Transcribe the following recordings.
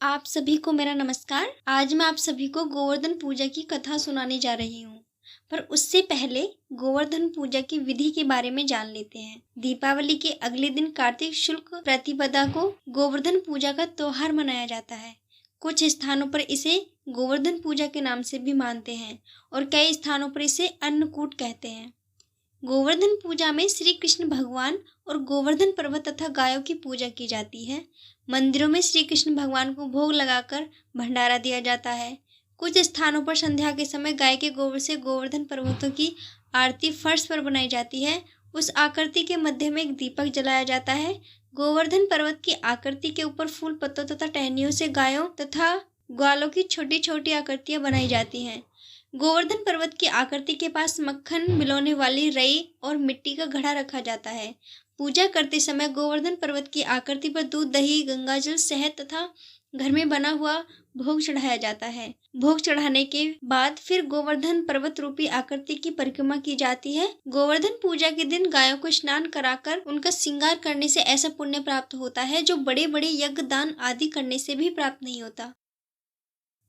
आप सभी को मेरा नमस्कार। आज मैं आप सभी को गोवर्धन पूजा की कथा सुनाने जा रही हूँ। पर उससे पहले गोवर्धन पूजा की विधि के बारे में जान लेते हैं। दीपावली के अगले दिन कार्तिक शुक्ल प्रतिपदा को गोवर्धन पूजा का त्योहार मनाया जाता है। कुछ स्थानों पर इसे गोवर्धन पूजा के नाम से भी मानते हैं और कई स्थानों पर इसे अन्नकूट कहते हैं। गोवर्धन पूजा में श्री कृष्ण भगवान और गोवर्धन पर्वत तथा गायों की पूजा की जाती है। मंदिरों में श्री कृष्ण भगवान को भोग लगाकर भंडारा दिया जाता है। कुछ स्थानों पर संध्या के समय गाय के गोबर से गोवर्धन पर्वतों की आरती फर्श पर बनाई जाती है। उस आकृति के मध्य में एक दीपक जलाया जाता है। गोवर्धन पर्वत की आकृति के ऊपर फूल पत्तों तथा टहनियों से गायों तथा ग्वालों की छोटी छोटी आकृतियां बनाई जाती हैं। गोवर्धन पर्वत की आकृति के पास मक्खन मिलाने वाली रई और मिट्टी का घड़ा रखा जाता है। पूजा करते समय गोवर्धन पर्वत की आकृति पर दूध, दही, गंगाजल, शहद तथा घर में बना हुआ भोग चढ़ाया जाता है। भोग चढ़ाने के बाद फिर गोवर्धन पर्वत रूपी आकृति की परिक्रमा की जाती है। गोवर्धन पूजा के दिन गायों को स्नान कराकर उनका श्रृंगार करने से ऐसा पुण्य प्राप्त होता है जो बड़े बड़े यज्ञ, दान आदि करने से भी प्राप्त नहीं होता।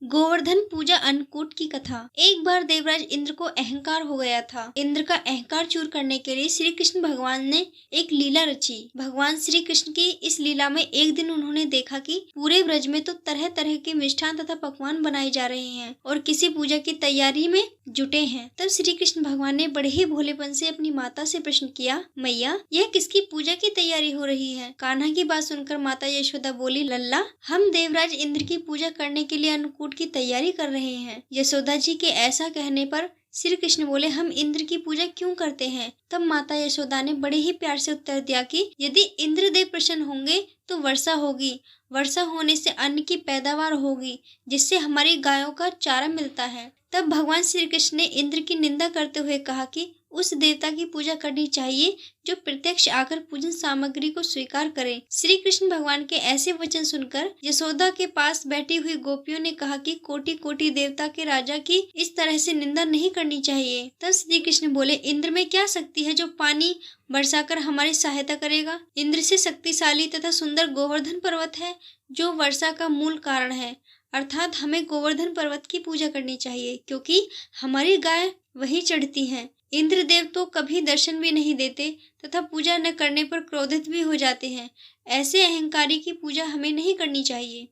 गोवर्धन पूजा अन्नकूट की कथा। एक बार देवराज इंद्र को अहंकार हो गया था। इंद्र का अहंकार चूर करने के लिए श्री कृष्ण भगवान ने एक लीला रची। भगवान श्री कृष्ण की इस लीला में एक दिन उन्होंने देखा कि पूरे ब्रज में तो तरह तरह के मिष्ठान तथा पकवान बनाए जा रहे हैं और किसी पूजा की तैयारी में जुटे हैं। तब श्री कृष्ण भगवान ने बड़े ही भोलेपन से अपनी माता से प्रश्न किया, मैया यह किसकी पूजा की तैयारी हो रही है? कान्हा की बात सुनकर माता यशोदा बोली, लल्ला हम देवराज इंद्र की पूजा करने के लिए अन्नकूट की तैयारी कर रहे हैं। यशोदा जी के ऐसा कहने पर श्री कृष्ण बोले, हम इंद्र की पूजा क्यों करते हैं? तब माता यशोदा ने बड़े ही प्यार से उत्तर दिया कि यदि इंद्रदेव प्रसन्न होंगे तो वर्षा होगी। वर्षा होने से अन्न की पैदावार होगी जिससे हमारी गायों का चारा मिलता है। तब भगवान श्री कृष्ण ने इंद्र की निंदा करते हुए कहा कि उस देवता की पूजा करनी चाहिए जो प्रत्यक्ष आकर पूजन सामग्री को स्वीकार करे। श्री कृष्ण भगवान के ऐसे वचन सुनकर यशोदा के पास बैठी हुई गोपियों ने कहा कि कोटि कोटि देवता के राजा की इस तरह से निंदा नहीं करनी चाहिए। तब श्री कृष्ण बोले, इंद्र में क्या शक्ति है जो पानी बरसाकर हमारी सहायता करेगा? इंद्र से शक्तिशाली तथा सुंदर गोवर्धन पर्वत है जो वर्षा का मूल कारण है। अर्थात हमें गोवर्धन पर्वत की पूजा करनी चाहिए क्योंकि हमारी गाय वही चढ़ती हैं। इंद्रदेव तो कभी दर्शन भी नहीं देते तथा पूजा न करने पर क्रोधित भी हो जाते हैं। ऐसे अहंकारी की पूजा हमें नहीं करनी चाहिए।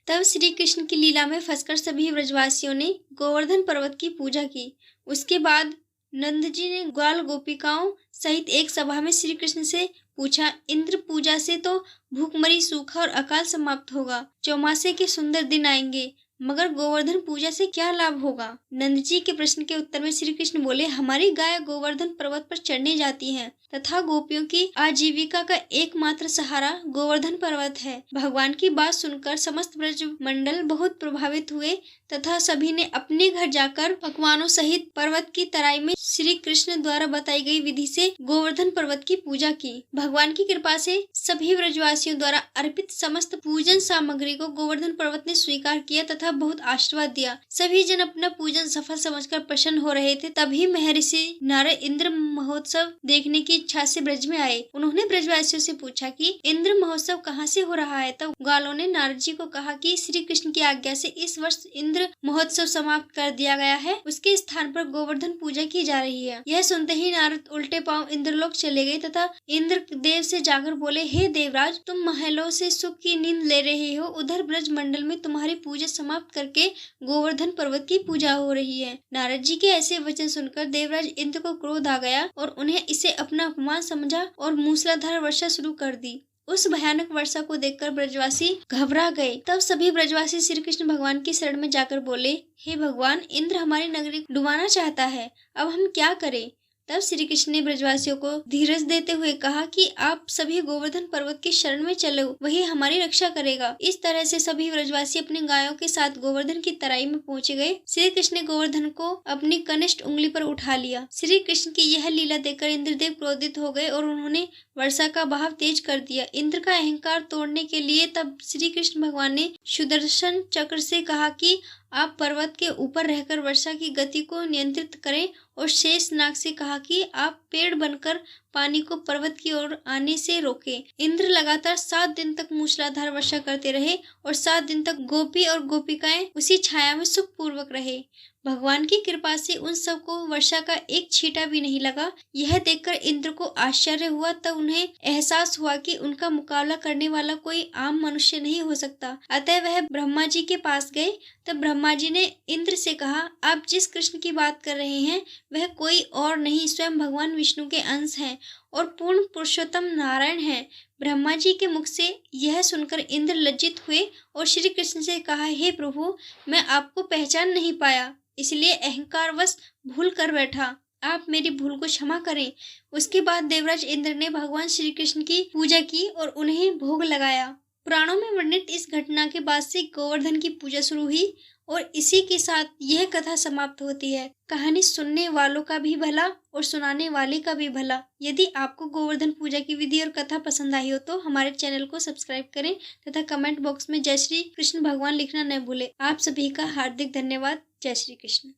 तब श्री कृष्ण की लीला में फंसकर सभी ब्रजवासियों ने गोवर्धन पर्वत की पूजा की। उसके बाद नंद जी ने ग्वाल गोपिकाओं सहित एक सभा में श्री कृष्ण से पूछा, इंद्र पूजा से तो भूखमरी, सूखा और अकाल समाप्त होगा, चौमासे के सुंदर दिन आएंगे, मगर गोवर्धन पूजा से क्या लाभ होगा? नंद जी के प्रश्न के उत्तर में श्री कृष्ण बोले, हमारी गाय गोवर्धन पर्वत पर चढ़ने जाती हैं तथा गोपियों की आजीविका का एकमात्र सहारा गोवर्धन पर्वत है। भगवान की बात सुनकर समस्त ब्रज मंडल बहुत प्रभावित हुए तथा सभी ने अपने घर जाकर पकवानों सहित पर्वत की तराई में श्री कृष्ण द्वारा बताई गई विधि से गोवर्धन पर्वत की पूजा की। भगवान की कृपा से सभी ब्रजवासियों द्वारा अर्पित समस्त पूजन सामग्री को गोवर्धन पर्वत ने स्वीकार किया तथा बहुत आशीर्वाद दिया। सभी जन अपना पूजन सफल समझकर प्रसन्न हो रहे थे। तभी महर्षि नारद इंद्र महोत्सव देखने की इच्छा से ब्रज में आए। उन्होंने ब्रजवासियों से पूछा कि इंद्र महोत्सव कहाँ से हो रहा है? तब ग्वालों ने नारद जी को कहा कि श्री कृष्ण की आज्ञा से इस वर्ष इंद्र महोत्सव समाप्त कर दिया गया है, उसके स्थान पर गोवर्धन पूजा की जा रही है। यह सुनते ही नारद उल्टे पांव इंद्रलोक चले गए तथा इंद्र देव से जाकर बोले, हे देवराज, तुम महलों से सुख की नींद ले रहे हो, उधर ब्रज मंडल में तुम्हारी पूजा समाप्त करके गोवर्धन पर्वत की पूजा हो रही है। नारद जी के ऐसे वचन सुनकर देवराज इंद्र को क्रोध आ गया और उन्हें इसे अपना अपमान समझा और मूसलाधार वर्षा शुरू कर दी। उस भयानक वर्षा को देखकर ब्रजवासी घबरा गए। तब सभी ब्रजवासी श्री कृष्ण भगवान की शरण में जाकर बोले, हे भगवान, इंद्र हमारी नगरी को डुबाना चाहता है, अब हम क्या करें? तब श्री कृष्ण ने ब्रजवासियों को धीरज देते हुए कहा कि आप सभी गोवर्धन पर्वत की शरण में चलो, वही हमारी रक्षा करेगा। इस तरह से सभी ब्रजवासी अपनी गायों के साथ गोवर्धन की तराई में पहुंचे गए। श्री कृष्ण ने गोवर्धन को अपनी कनिष्ठ उंगली पर उठा लिया। श्री कृष्ण की यह लीला देखकर इंद्रदेव क्रोधित हो गए और उन्होंने वर्षा का बहाव तेज कर दिया। इंद्र का अहंकार तोड़ने के लिए तब श्री कृष्ण भगवान ने सुदर्शन चक्र से कहा कि आप पर्वत के ऊपर रहकर वर्षा की गति को नियंत्रित करें और शेष नाग से कहा कि आप पेड़ बनकर पानी को पर्वत की ओर आने से रोके। इंद्र लगातार 7 दिन तक मूसलाधार वर्षा करते रहे और 7 दिन तक गोपी और गोपिकाएं उसी छाया में सुखपूर्वक रहे। भगवान की कृपा से उन सबको वर्षा का एक छींटा भी नहीं लगा। यह देखकर इंद्र को आश्चर्य हुआ। तब उन्हें एहसास हुआ कि उनका मुकाबला करने वाला कोई आम मनुष्य नहीं हो सकता। अतः वह ब्रह्मा जी के पास गए। तब ब्रह्मा जी ने इंद्र से कहा, आप जिस कृष्ण की बात कर रहे हैं वह कोई और नहीं, स्वयं भगवान विष्णु के अंश हैं और पूर्ण पुरुषोत्तम नारायण हैं। ब्रह्मा जी के मुख से यह सुनकर इंद्र लज्जित हुए और श्री कृष्ण से कहा, हे प्रभु, मैं आपको पहचान नहीं पाया, इसलिए अहंकारवश भूल कर बैठा। आप मेरी भूल को क्षमा करें। उसके बाद देवराज इंद्र ने भगवान श्री कृष्ण की पूजा की और उन्हें भोग लगाया। पुराणों में वर्णित इस घटना के बाद से गोवर्धन की पूजा शुरू हुई और इसी के साथ यह कथा समाप्त होती है। कहानी सुनने वालों का भी भला और सुनाने वाले का भी भला। यदि आपको गोवर्धन पूजा की विधि और कथा पसंद आई हो तो हमारे चैनल को सब्सक्राइब करें तथा कमेंट बॉक्स में जय श्री कृष्ण भगवान लिखना न भूलें। आप सभी का हार्दिक धन्यवाद। जय श्री कृष्ण।